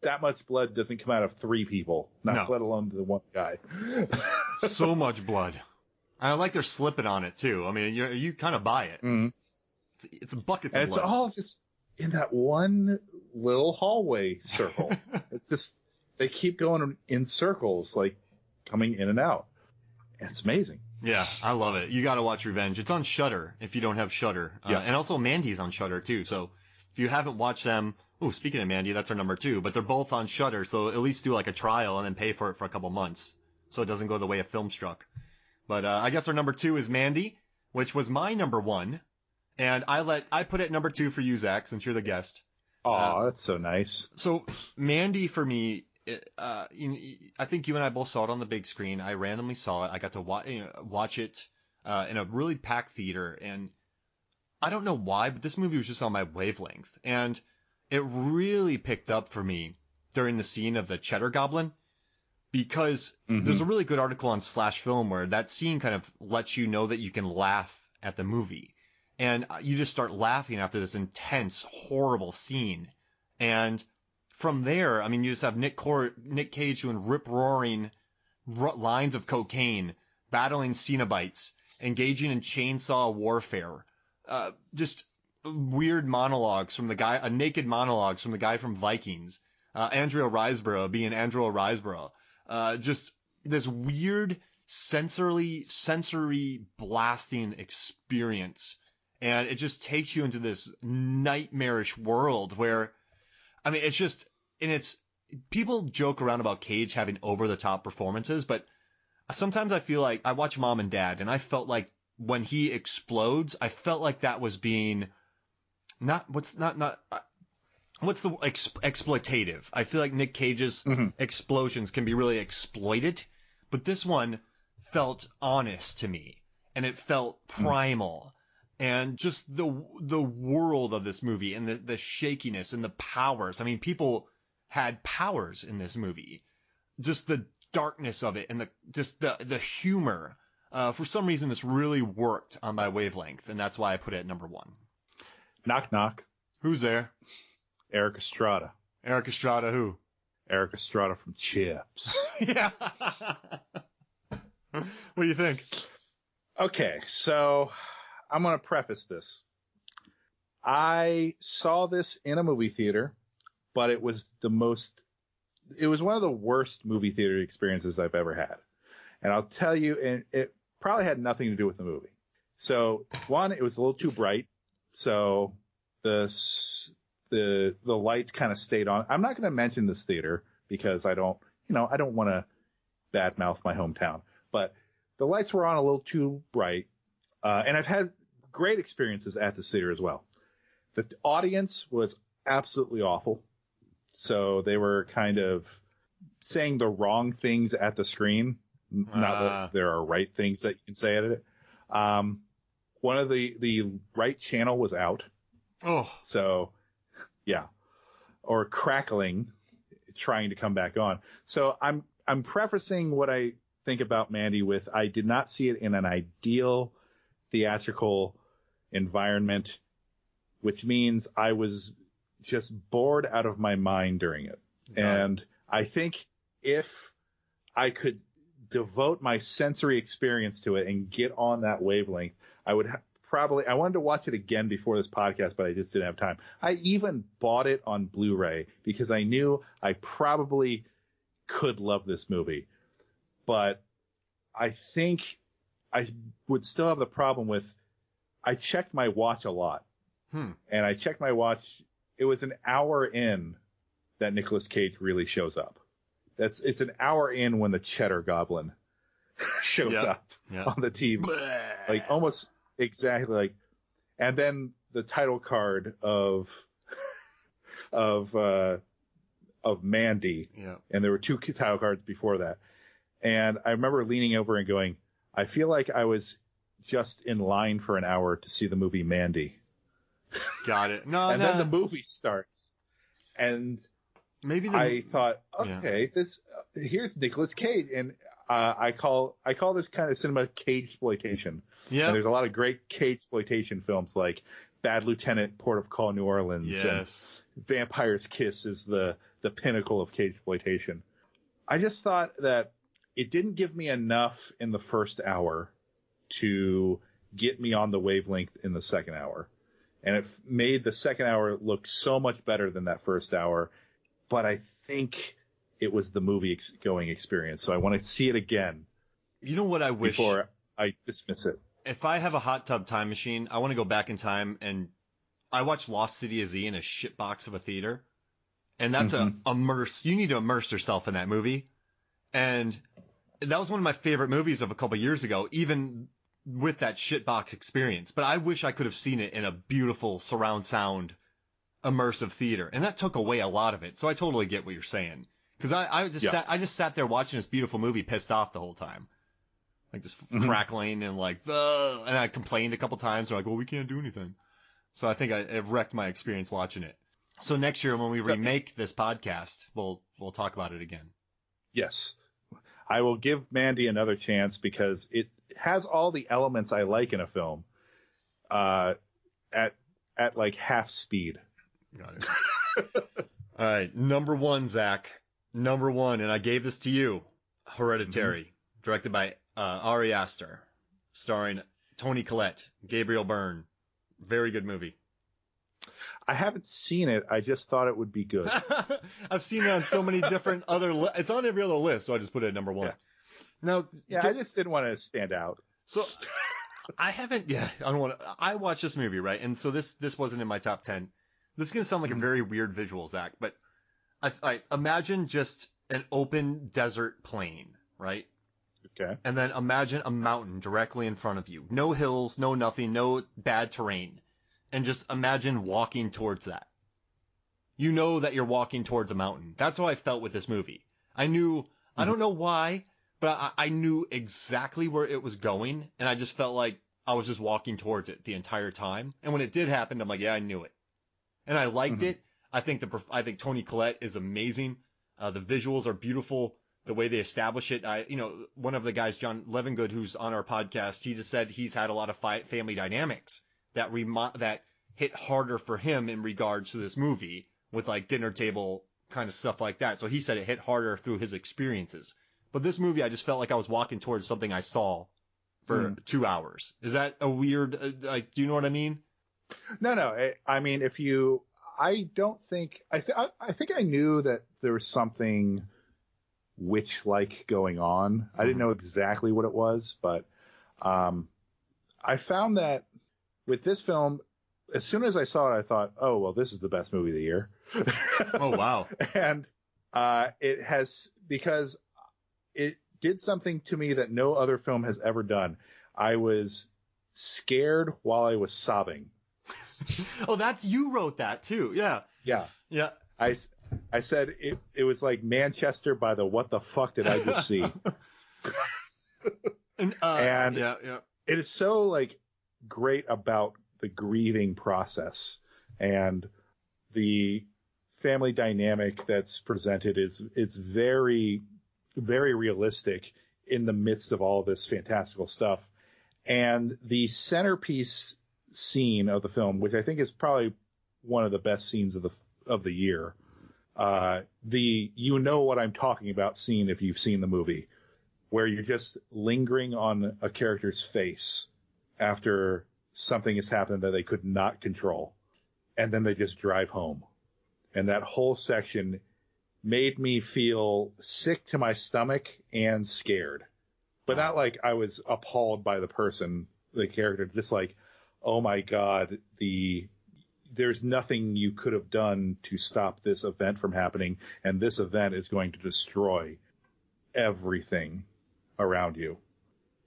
that much blood doesn't come out of 3 people, let alone the one guy. So much blood. I like they're slipping on it too. I mean, you kind of buy it. Mm. It's buckets and of blood. It's all just in that one little hallway circle. It's just, they keep going in circles, like coming in and out. It's amazing. Yeah, I love it. You got to watch Revenge. It's on Shudder if you don't have Shudder. And also Mandy's on Shudder too. So if you haven't watched them, speaking of Mandy, that's our number 2, but they're both on Shudder. So at least do like a trial and then pay for it for a couple months, so it doesn't go the way of Filmstruck. But I guess our number 2 is Mandy, which was my number 1, and I put it number 2 for you, Zach, since you're the guest. Oh, that's so nice. So Mandy for me, I think you and I both saw it on the big screen. I randomly saw it. I got to watch it in a really packed theater, and I don't know why, but this movie was just on my wavelength, and it really picked up for me during the scene of the Cheddar Goblin, because there's a really good article on Slash Film where that scene kind of lets you know that you can laugh at the movie, and you just start laughing after this intense, horrible scene, and from there, I mean, you just have Nick Cage doing rip-roaring lines of cocaine, battling Cenobites, engaging in chainsaw warfare, just weird monologues from the guy, naked monologues from the guy from Vikings, Andrea Riseborough being Andrea Riseborough, just this weird sensory blasting experience, and it just takes you into this nightmarish world where, I mean, it's just, and it's, people joke around about Cage having over-the-top performances, but sometimes I feel like, I watch Mom and Dad, and I felt like when he explodes, I felt like that was being, exploitative. I feel like Nick Cage's explosions can be really exploited, but this one felt honest to me, and it felt primal. And just the world of this movie and the shakiness and the powers. I mean, people had powers in this movie. Just the darkness of it and the humor. For some reason, this really worked on my wavelength, and that's why I put it at number 1. Knock, knock. Who's there? Eric Estrada. Eric Estrada who? Eric Estrada from Chips. Yeah. What do you think? Okay, so I'm going to preface this. I saw this in a movie theater, but it was one of the worst movie theater experiences I've ever had. And I'll tell you, and it probably had nothing to do with the movie. So, one, it was a little too bright. So the lights kind of stayed on. I'm not going to mention this theater because I don't want to badmouth my hometown, but the lights were on a little too bright. And I've had great experiences at this theater as well. The audience was absolutely awful. So they were kind of saying the wrong things at the screen. Not that there are right things that you can say at it. One of the right channel was out. Oh. So, yeah. Or crackling, trying to come back on. So I'm prefacing what I think about Mandy with, I did not see it in an ideal theatrical environment, which means I was just bored out of my mind during it. And I think if I could devote my sensory experience to it and get on that wavelength, I would I wanted to watch it again before this podcast, but I just didn't have time. I even bought it on Blu-ray because I knew I probably could love this movie. But I think I would still have the problem with, I checked my watch a lot. And I checked my watch. It was an hour in that Nicolas Cage really shows up. It's an hour in when the Cheddar Goblin shows up on the TV. Like almost exactly like, and then the title card of Mandy. Yeah. And there were 2 title cards before that. And I remember leaning over and going, I feel like I was just in line for an hour to see the movie Mandy. Got it. And then the movie starts. And I thought, okay, here's Nicolas Cage. And I call this kind of cinema Cage-sploitation. Yeah. And there's a lot of great Cage-sploitation films like Bad Lieutenant, Port of Call, New Orleans. Yes. Vampire's Kiss is the pinnacle of cageploitation. I just thought that it didn't give me enough in the first hour to get me on the wavelength in the second hour. And it made the second hour look so much better than that first hour. But I think it was the movie going experience. So I want to see it again. You know what I wish? Before I dismiss it. If I have a hot tub time machine, I want to go back in time, and I watched Lost City of Z in a shitbox of a theater. And that's you need to immerse yourself in that movie. And that was one of my favorite movies of a couple years ago, even with that shitbox experience. But I wish I could have seen it in a beautiful surround sound immersive theater. And that took away a lot of it. So I totally get what you're saying. Because I just sat there watching this beautiful movie pissed off the whole time. Like just crackling and like, ugh, and I complained a couple times. They're like, well, we can't do anything. So I think it wrecked my experience watching it. So next year when we remake this podcast, we'll talk about it again. Yes. I will give Mandy another chance because it has all the elements I like in a film at like half speed. Got it. All right. Number one, Zach. Number one, and I gave this to you. Hereditary, directed by Ari Aster, starring Toni Collette, Gabriel Byrne. Very good movie. I haven't seen it. I just thought it would be good. I've seen it on so many different other it's on every other list, so I just put it at number one. Yeah. Now, I just didn't want to stand out. So I haven't. Yeah, I don't want to. I watched this movie, right? And so this wasn't in my top 10. This is gonna sound like a very weird visual, Zach, but I imagine just an open desert plain, right? Okay. And then imagine a mountain directly in front of you. No hills, no nothing, no bad terrain. And just imagine walking towards that. You know that you're walking towards a mountain. That's how I felt with this movie. I knew, I don't know why, but I knew exactly where it was going. And I just felt like I was just walking towards it the entire time. And when it did happen, I'm like, yeah, I knew it. And I liked it. I think Toni Collette is amazing. The visuals are beautiful. The way they establish it. One of the guys, John Levengood, who's on our podcast, he just said he's had a lot of family dynamics that hit harder for him in regards to this movie with like dinner table kind of stuff like that. So he said it hit harder through his experiences. But this movie, I just felt like I was walking towards something I saw for 2 hours. Is that a weird, do you know what I mean? No. I mean, I think I knew that there was something witch-like going on. I didn't know exactly what it was, but I found that with this film, as soon as I saw it, I thought, oh, well, this is the best movie of the year. Oh, wow. And it has, because it did something to me that no other film has ever done. I was scared while I was sobbing. Oh, you wrote that too. Yeah. Yeah. Yeah. I said it was like Manchester by the what the fuck did I just see? And it is so like great about the grieving process, and the family dynamic that's presented is very, very realistic in the midst of all this fantastical stuff. And the centerpiece scene of the film, which I think is probably one of the best scenes of the year, you know what I'm talking about scene if you've seen the movie, where you're just lingering on a character's face after something has happened that they could not control, and then they just drive home. And that whole section made me feel sick to my stomach and scared, but not like I was appalled by the character, just like, oh my God, there's nothing you could have done to stop this event from happening, and this event is going to destroy everything around you,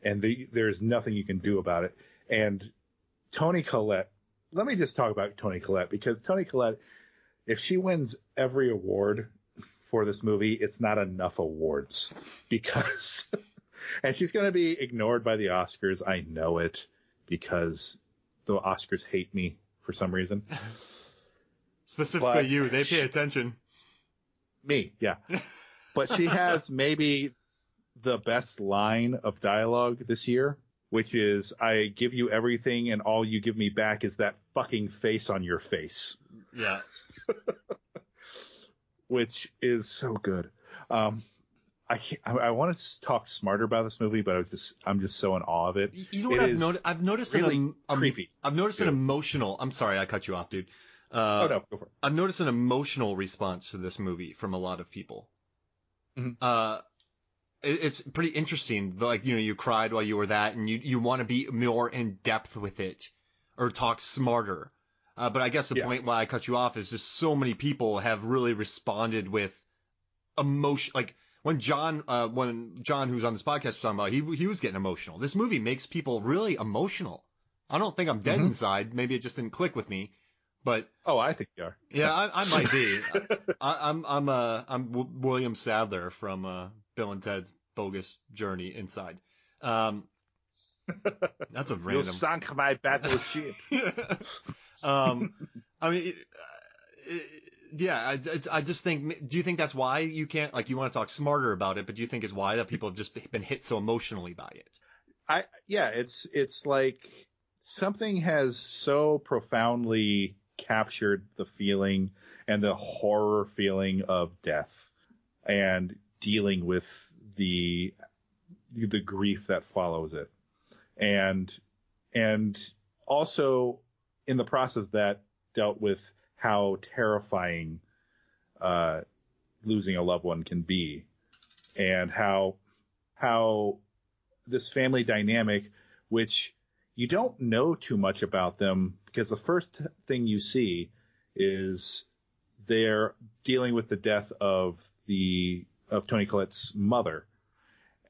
and there's nothing you can do about it. And Toni Collette, let me just talk about Toni Collette, because Toni Collette, if she wins every award for this movie, it's not enough awards, because and she's going to be ignored by the Oscars. I know it, because the Oscars hate me for some reason. Specifically you. They pay attention. Me, yeah. But she has maybe the best line of dialogue this year, which is, I give you everything and all you give me back is that fucking face on your face. Yeah. which is so good. I want to talk smarter about this movie, but I'm just so in awe of it. You know what I've noticed really creepy. I've noticed an emotional. I'm sorry, I cut you off, dude. Oh no, go for it. I've noticed an emotional response to this movie from a lot of people. Mm-hmm. It's pretty interesting. Like, you cried while you were that, and you want to be more in depth with it, or talk smarter. But I guess the point why I cut you off is just so many people have really responded with emotion. Like when John, who's on this podcast, was talking about, he was getting emotional. This movie makes people really emotional. I don't think I'm dead inside. Maybe it just didn't click with me. But I think you are. Yeah, I might be. I'm William Sadler from Bill and Ted's Bogus Journey Inside. That's a random. You sunk my battleship. I mean, I just think. Do you think that's why you can't, like, you want to talk smarter about it, but do you think it's why that people have just been hit so emotionally by it? It's like something has so profoundly captured the feeling and the horror feeling of death and dealing with the grief that follows it, and also in the process of that dealt with how terrifying losing a loved one can be, and how this family dynamic, which you don't know too much about them, because the first thing you see is they're dealing with the death of Toni Collette's mother,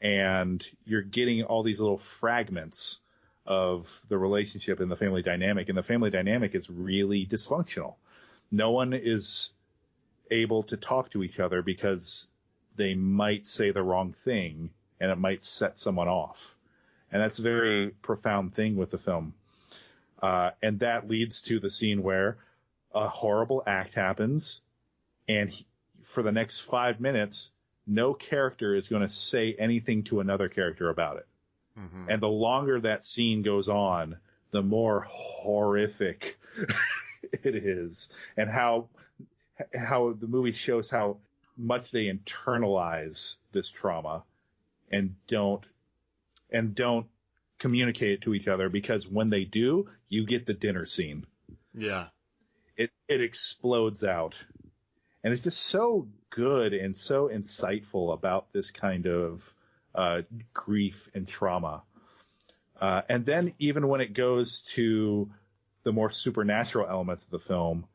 and you're getting all these little fragments of the relationship and the family dynamic, and the family dynamic is really dysfunctional. No one is able to talk to each other because they might say the wrong thing and it might set someone off. And that's a very profound thing with the film. And that leads to the scene where a horrible act happens, and for the next 5 minutes, no character is going to say anything to another character about it. Mm-hmm. And the longer that scene goes on, the more horrific it is, and how the movie shows how much they internalize this trauma and don't communicate it to each other, because when they do, you get the dinner scene. Yeah. It explodes out. And it's just so good and so insightful about this kind of grief and trauma. And then even when it goes to the more supernatural elements of the film,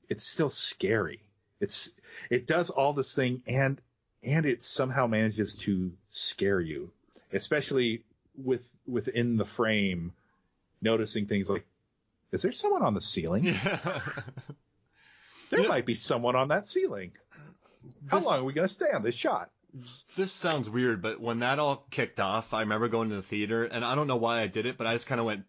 it's still scary. It does all this thing, and it somehow manages to scare you, especially within the frame, noticing things like, is there someone on the ceiling? Yeah. There might be someone on that ceiling. How long are we going to stay on this shot? This sounds weird, but when that all kicked off, I remember going to the theater, and I don't know why I did it, but I just kind of went,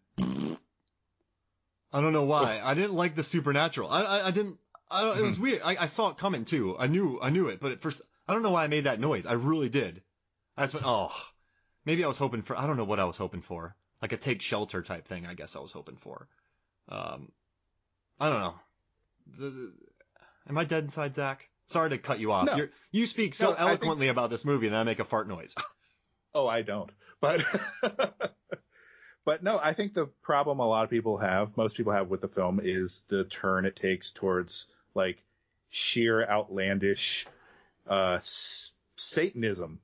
I don't know why. I didn't like the supernatural. It was weird. I saw it coming too. I knew it, but at first, I don't know why I made that noise. I really did. I just went, maybe I was hoping for, I don't know what I was hoping for. Like a take shelter type thing, I guess I was hoping for. I don't know. Am I dead inside, Zach? Sorry to cut you off. No. You speak so eloquently about this movie, and then I make a fart noise. Oh, I don't. But but no, I think the problem most people have with the film, is the turn it takes towards like sheer outlandish Satanism.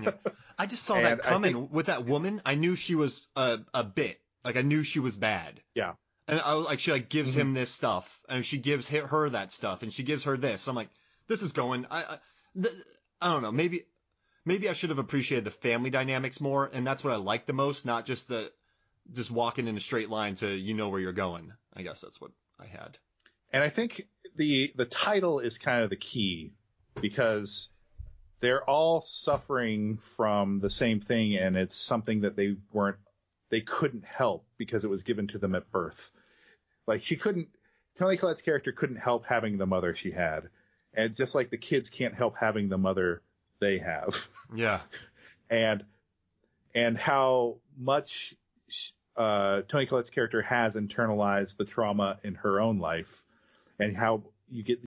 Yeah. I just saw that coming with that woman. I knew she was a bit. Like, I knew she was bad. Yeah. And I was like, she like gives him this stuff, and she gives her that stuff, and she gives her this. I'm like, this is going. I don't know. Maybe I should have appreciated the family dynamics more, and that's what I like the most, not just walking in a straight line to where you're going. I guess that's what I had. And I think the title is kind of the key, because they're all suffering from the same thing, and it's something that they couldn't help because it was given to them at birth. Like, Toni Collette's character couldn't help having the mother she had. And just like the kids can't help having the mother they have. Yeah. And how much Toni Collette's character has internalized the trauma in her own life, and how you get